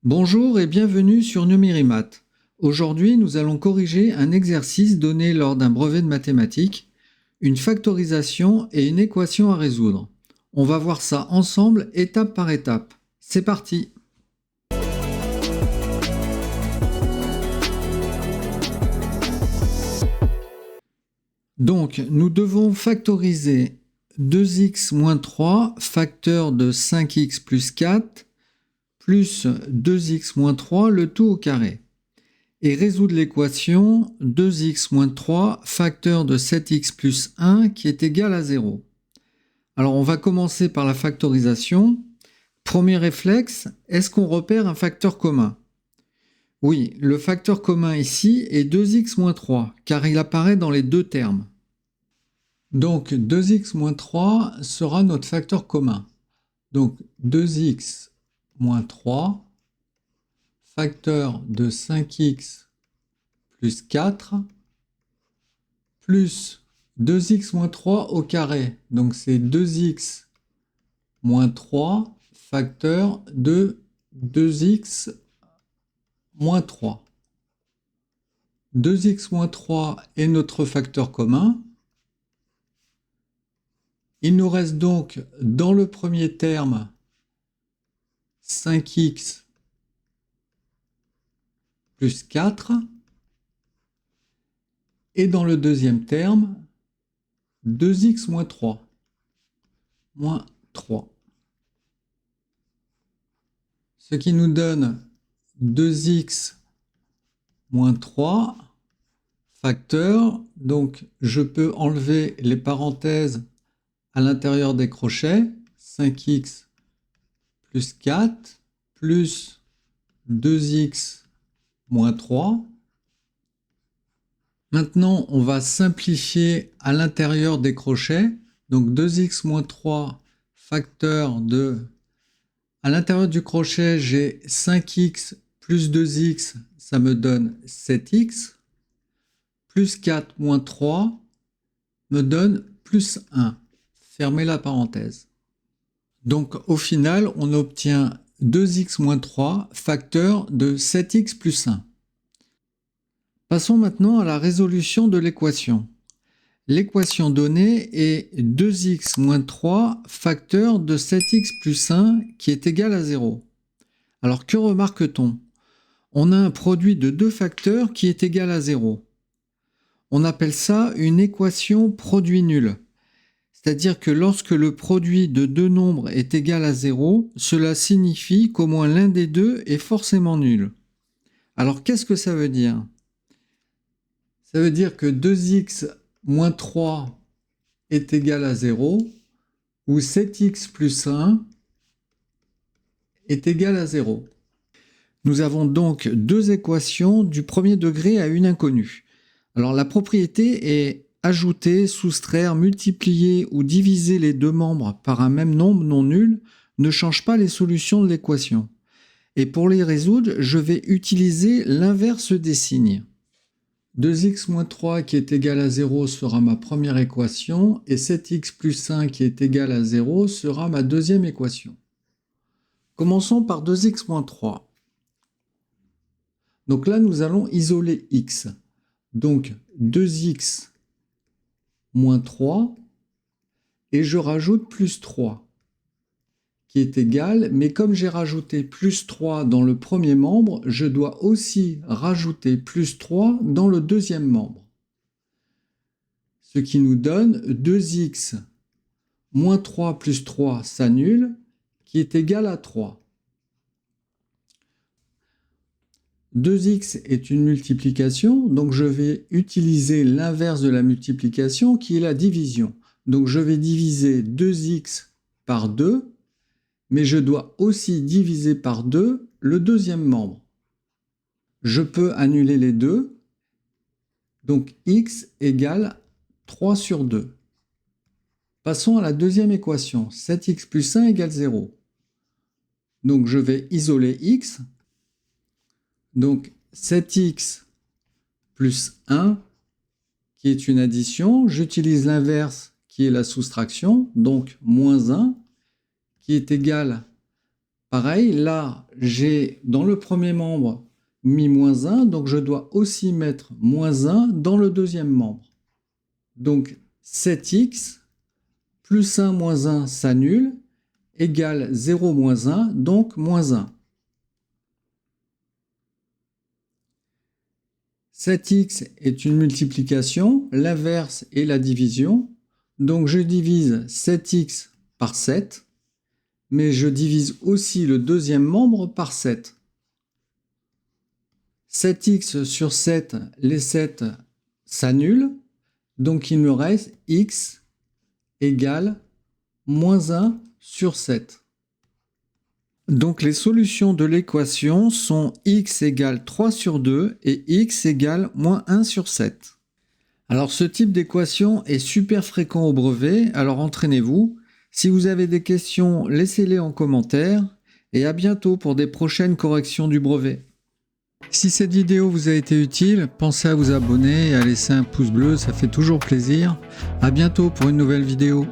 Bonjour et bienvenue sur Numérimat. Aujourd'hui, nous allons corriger un exercice donné lors d'un brevet de mathématiques, une factorisation et une équation à résoudre. On va voir ça ensemble étape par étape. C'est parti! Donc, nous devons factoriser 2x moins 3, facteur de 5x plus 4, plus 2x moins 3, le tout au carré. Et résoudre l'équation 2x moins 3, facteur de 7x plus 1, qui est égal à 0. Alors, on va commencer par la factorisation. Premier réflexe, est-ce qu'on repère un facteur commun? Oui, le facteur commun ici est 2x moins 3, car il apparaît dans les deux termes. Donc 2x moins 3 sera notre facteur commun. Donc 2x moins 3, facteur de 5x plus 4, plus 2x moins 3 au carré. Donc c'est 2x moins 3, facteur de 2x moins 3. 2x moins 3 est notre facteur commun. Il nous reste donc dans le premier terme 5x plus 4 et dans le deuxième terme 2x moins 3. Moins 3. Ce qui nous donne 2x moins 3 facteur. Donc je peux enlever les parenthèses à l'intérieur des crochets, 5x plus 4 plus 2x moins 3. Maintenant, on va simplifier à l'intérieur des crochets. Donc 2x moins 3 facteur de... À l'intérieur du crochet, j'ai 5x plus 2x, ça me donne 7x. Plus 4 moins 3 me donne plus 1. Fermez la parenthèse. Donc au final, on obtient 2x moins 3 facteur de 7x plus 1. Passons maintenant à la résolution de l'équation. L'équation donnée est 2x moins 3 facteur de 7x plus 1 qui est égal à 0. Alors que remarque-t-on? On a un produit de deux facteurs qui est égal à 0. On appelle ça une équation produit nul. C'est-à-dire que lorsque le produit de deux nombres est égal à 0, cela signifie qu'au moins l'un des deux est forcément nul. Alors qu'est-ce que ça veut dire? Ça veut dire que 2x moins 3 est égal à 0 ou 7x plus 1 est égal à 0. Nous avons donc deux équations du premier degré à une inconnue. Alors la propriété est ajouter, soustraire, multiplier ou diviser les deux membres par un même nombre non nul ne change pas les solutions de l'équation. Et pour les résoudre, je vais utiliser l'inverse des signes. 2x moins 3 qui est égal à 0 sera ma première équation et 7x plus 1 qui est égal à 0 sera ma deuxième équation. Commençons par 2x moins 3. Donc là, nous allons isoler x. Donc 2x moins 3 et je rajoute plus 3 qui est égal, mais comme j'ai rajouté plus 3 dans le premier membre, je dois aussi rajouter plus 3 dans le deuxième membre. Ce qui nous donne 2x moins 3 plus 3 s'annule, qui est égal à 3. 2x est une multiplication, donc je vais utiliser l'inverse de la multiplication qui est la division. Donc je vais diviser 2x par 2, mais je dois aussi diviser par 2 le deuxième membre. Je peux annuler les deux, donc x égale 3 sur 2. Passons à la deuxième équation, 7x plus 1 égale 0. Donc je vais isoler x. Donc 7x plus 1 qui est une addition, j'utilise l'inverse qui est la soustraction, donc moins 1 qui est égal Pareil, là, j'ai dans le premier membre mis -1, donc je dois aussi mettre -1 dans le deuxième membre. Donc 7x plus 1 moins 1 s'annule, égale 0 moins 1, donc -1. 7x est une multiplication, l'inverse est la division. Donc je divise 7x par 7, mais je divise aussi le deuxième membre par 7. 7x sur 7, les 7 s'annulent, donc il me reste x égale -1 sur 7. Donc les solutions de l'équation sont x égale 3 sur 2 et x égale -1 sur 7. Alors ce type d'équation est super fréquent au brevet, alors entraînez-vous. Si vous avez des questions, laissez-les en commentaire et à bientôt pour des prochaines corrections du brevet. Si cette vidéo vous a été utile, pensez à vous abonner et à laisser un pouce bleu, ça fait toujours plaisir. À bientôt pour une nouvelle vidéo.